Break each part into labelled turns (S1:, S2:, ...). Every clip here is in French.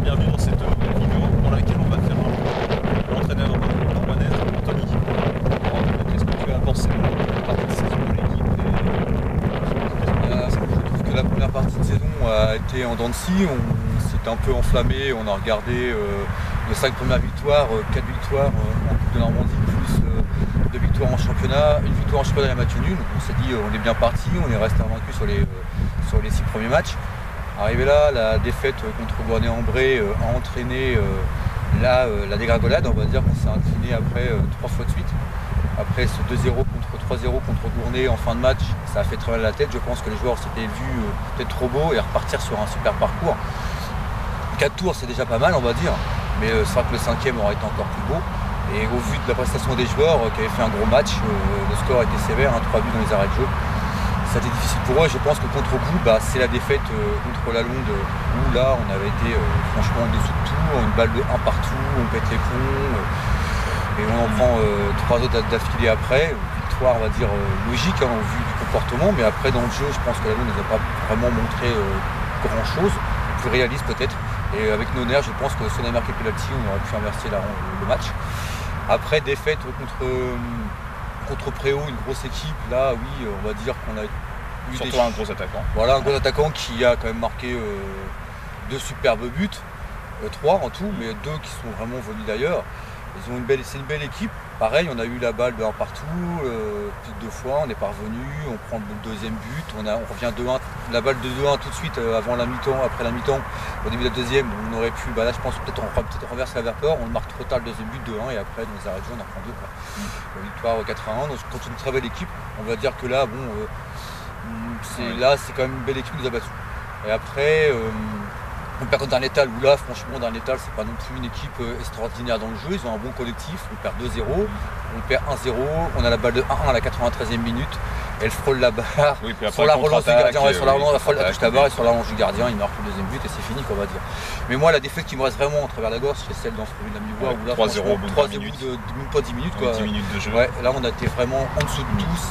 S1: bienvenue dans cette vidéo dans laquelle on va faire l'entraîneur Romanès, Tony. Alors, qu'est-ce que tu as pensé de la partie de saison de l'équipe
S2: Je trouve que la première partie de saison a été en dents de scie. On s'était un peu enflammé, on a regardé les 5 premières victoires, 4 victoires en Coupe de Normandie, plus 2 victoires en championnat, une victoire en championnat et un match nul. On s'est dit on est bien parti, on est resté invaincu sur les 6 premiers matchs. Arrivé là, la défaite contre Gournay-en-Bray a entraîné la dégringolade. On va dire qu'on s'est incliné après 3 fois de suite. Après ce 2-0 contre 3-0 contre Gournay en fin de match, ça a fait très mal à la tête. Je pense que les joueurs s'étaient vus peut-être trop beaux et repartir sur un super parcours. 4 tours, c'est déjà pas mal, on va dire. Mais c'est vrai que le 5e aurait été encore plus beau. Et au vu de la prestation des joueurs qui avaient fait un gros match, le score était sévère, 3 buts dans les arrêts de jeu. Ça a été difficile pour eux. Je pense que contre vous, c'est la défaite contre la Londe où là on avait été franchement en dessous de tout, une balle de 1 partout, on pète les plombs et on en prend 3 autres d'affilée après. Victoire, on va dire logique au vu du comportement, mais après dans le jeu, je pense que la Londe ne nous a pas vraiment montré grand chose, plus réaliste peut-être. Et avec nos nerfs, je pense que si on avait marqué le penalty, on aurait pu inverser le match. Après défaite contre Préau, une grosse équipe, là oui, on va dire qu'on a eu
S1: surtout un gros attaquant.
S2: Voilà, un gros attaquant qui a quand même marqué 2 superbes buts, 3 en tout, mais 2 qui sont vraiment venus d'ailleurs. C'est une belle équipe. Pareil, on a eu la balle de 1 partout, plus de 2 fois, on est parvenu, on prend le 2e but, on revient 2-1, la balle de 2-1 tout de suite avant la mi-temps, après la mi-temps, au début de la 2e, on aurait pu, là je pense peut-être on va peut-être renverser la vapeur, on marque trop tard le 2e but 2-1 et après dans les arrêts de jeu on en prend 2 quoi. Victoire 4-1, donc contre une très belle équipe, on va dire que là c'est quand même une belle équipe qui nous a battus. Et après on perd contre Darnétal où là franchement Darnétal c'est pas non plus une équipe extraordinaire dans le jeu, ils ont un bon collectif, on perd 2-0, on perd 1-0, on a la balle de 1-1 à la 93e minute, elle frôle la barre,
S1: oui, puis après,
S2: sur la relance du gardien, sur la relance, elle touche la barre et sur la relance du gardien, il marque le 2e but et c'est fini qu'on va dire. Mais moi la défaite qui me reste vraiment à travers la gorge c'est celle d'Anfreville la mi-voix où là
S1: 3-0 au bout de
S2: 3-0
S1: minutes.
S2: même pas 10 minutes quoi.
S1: 10 minutes de jeu.
S2: Ouais, là on a été vraiment en dessous de tous,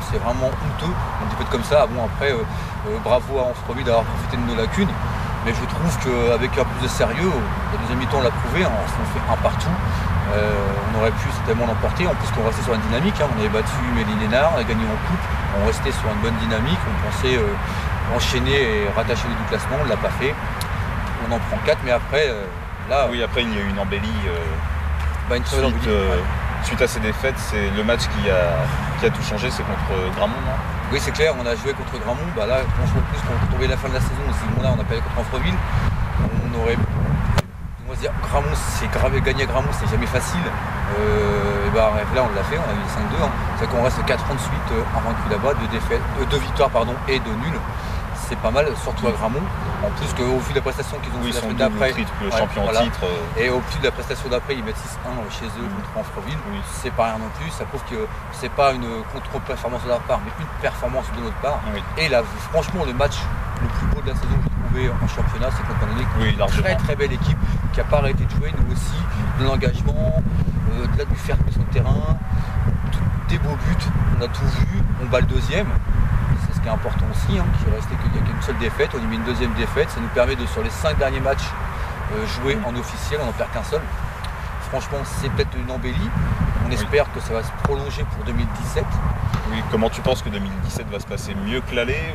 S2: c'est vraiment honteux, une défaite comme ça. Bon après bravo à Anfreville d'avoir profité de nos lacunes. Mais je trouve qu'avec un peu plus de sérieux, la deuxième mi-temps on l'a prouvé, si on fait 1 partout, on aurait pu certainement l'emporter, en plus qu'on restait sur une dynamique, on avait battu Méline-Hénard, on a gagné en coupe, on restait sur une bonne dynamique, on pensait enchaîner et rattacher les 2 classements, on ne l'a pas fait, on en prend 4, mais après, là...
S1: Oui, après il y a eu une embellie,
S2: une très belle embellie.
S1: Suite à ces défaites, c'est le match qui a tout changé, c'est contre Gramont, non?
S2: Oui, c'est clair, on a joué contre Gramont. Là, franchement, plus quand on tombait la fin de la saison, là, on a perdu contre Anfreville. On va se dire, Gramont, c'est gagner à Gramont, c'est jamais facile. Là, on l'a fait, on a eu 5-2. C'est qu'on reste 4 ans de suite invaincus là-bas, 2 victoires et 2 nuls. C'est pas mal, surtout à Gramont. En plus qu'au vu de la prestation qu'ils ont fait la semaine d'après,
S1: champion en titre.
S2: Et au plus de la prestation d'après, ils mettent 6-1 chez eux contre Anfreville. Oui. C'est pas rien non plus. Ça prouve que c'est pas une contre-performance de leur part, mais une performance de notre part. Oui. Et là, franchement, le match le plus beau de la saison que j'ai trouvé en championnat, c'est contre une très très belle équipe qui n'a pas arrêté de jouer. Nous aussi, de l'engagement, de la du faire sur le terrain, des beaux buts. On a tout vu. On bat le 2e. C'est ce qui est important aussi, qu'il restait qu'il n'y a qu'une seule défaite, on y met une 2e défaite, ça nous permet de sur les 5 derniers matchs jouer en officiel, on n'en perd qu'un seul. Franchement c'est peut-être une embellie, on espère que ça va se prolonger pour 2017.
S1: Oui, comment tu penses que 2017 va se passer, mieux que l'aller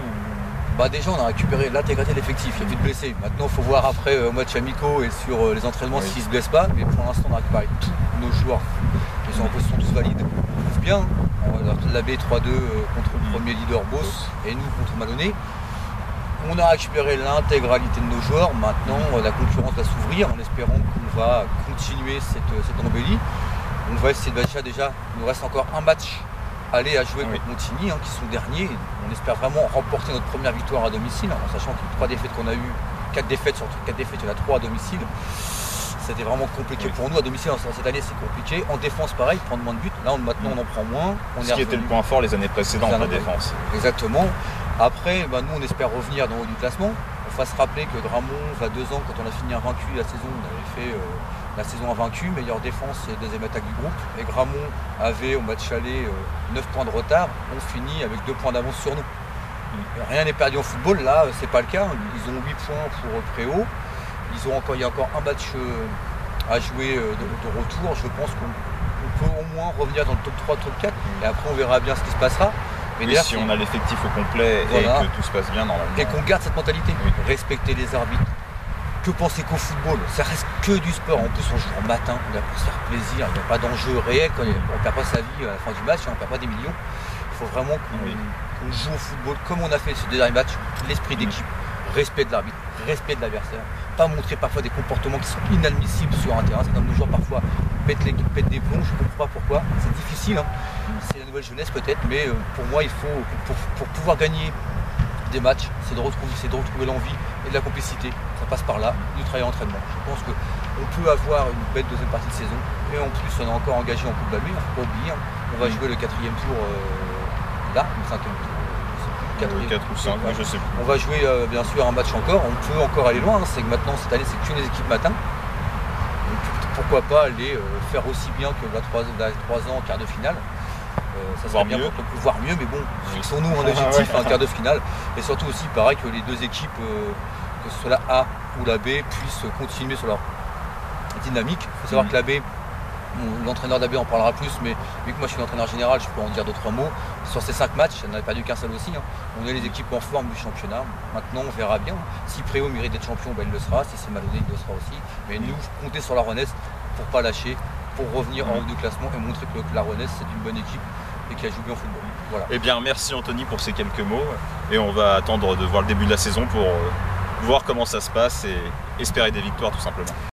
S1: ou...
S2: Déjà on a récupéré l'intégralité de l'effectif, il y a plus de blessés. Maintenant il faut voir après au match amicaux et sur les entraînements s'ils ne se blessent pas, mais pour l'instant on a récupéré tous nos joueurs, ils sont en position tous valides, c'est bien. La B 3-2 contre le premier leader Boss et nous contre Malonné. On a récupéré l'intégralité de nos joueurs. Maintenant, la concurrence va s'ouvrir en espérant qu'on va continuer cette embellie. On va essayer déjà, il nous reste encore un match aller à jouer contre Montigny, qui sont derniers. On espère vraiment remporter notre première victoire à domicile, en sachant que les 3 défaites qu'on a eues, 4 défaites sur 4 défaites, il y en a 3 à domicile. C'était vraiment compliqué pour nous à domicile, cette année c'est compliqué. En défense pareil, prendre moins de buts, là maintenant on en prend moins.
S1: Ce qui était le point fort les années précédentes, la défense.
S2: Exactement. Après, nous on espère revenir dans le haut du classement. Il faut se rappeler que Gramont, il y a 2 ans, quand on a fini invaincu la saison, on avait fait la saison invaincue, meilleure défense et 2e attaque du groupe. Et Gramont avait au match aller 9 points de retard, on finit avec 2 points d'avance sur nous. Rien n'est perdu en football, là c'est pas le cas. Ils ont 8 points pour Préau. Il y a encore un match à jouer de retour. Je pense qu'on peut au moins revenir dans le top 3, top 4. Et après, on verra bien ce qui se passera. Mais
S1: oui, si on a l'effectif au complet voilà. Et que tout se passe bien normalement.
S2: Et qu'on garde cette mentalité, oui. Respecter les arbitres. Que penser qu'au football, ça reste que du sport. En plus, on joue en matin, on est là pour se faire plaisir, il n'y a pas d'enjeu réel, on ne perd pas sa vie à la fin du match, on ne perd pas des millions. Il faut vraiment qu'on joue au football comme on a fait ce dernier match, l'esprit d'équipe, respect de l'arbitre, respect de l'adversaire. Pas montrer parfois des comportements qui sont inadmissibles sur un terrain. C'est comme nos joueurs parfois pètent des plombs, je ne comprends pas pourquoi. C'est difficile, hein. C'est la nouvelle jeunesse peut-être, mais pour moi, il faut, pour pouvoir gagner des matchs, c'est de retrouver l'envie et de la complicité. Ça passe par là, du travail à l'entraînement. Je pense qu'on peut avoir une belle deuxième partie de saison. Et en plus, on est encore engagé en Coupe de la Nuit, il ne faut pas oublier. On va jouer le 4e tour là, le 5e tour.
S1: 4 ou 5, ouais. Je sais plus.
S2: On va jouer bien sûr un match encore. On peut encore aller loin. C'est que maintenant, cette année, c'est que les équipes matin. Donc pourquoi pas aller faire aussi bien que la 3 ans en quart de finale. Ça serait bien pour pouvoir mieux, mais bon, fixons-nous un objectif, un quart de finale. Et surtout aussi, pareil, que les deux équipes, que ce soit la A ou la B, puissent continuer sur leur dynamique. Il faut savoir que la B, l'entraîneur d'AB en parlera plus, mais vu que moi je suis l'entraîneur général, je peux en dire 2-3 mots. Sur ces 5 matchs, il n'y en a pas perdu qu'un seul aussi. Hein. On est les équipes en forme du championnat. Maintenant, on verra bien. Si Préau mérite d'être champion, ben, il le sera. Si c'est Malonné, il le sera aussi. Mais nous, comptez sur la Renesse pour ne pas lâcher, pour revenir en haut du classement et montrer que la Renesse, c'est une bonne équipe et qui a joué bien au football. Voilà.
S1: Eh bien, merci Anthony pour ces quelques mots. Et on va attendre de voir le début de la saison pour voir comment ça se passe et espérer des victoires tout simplement.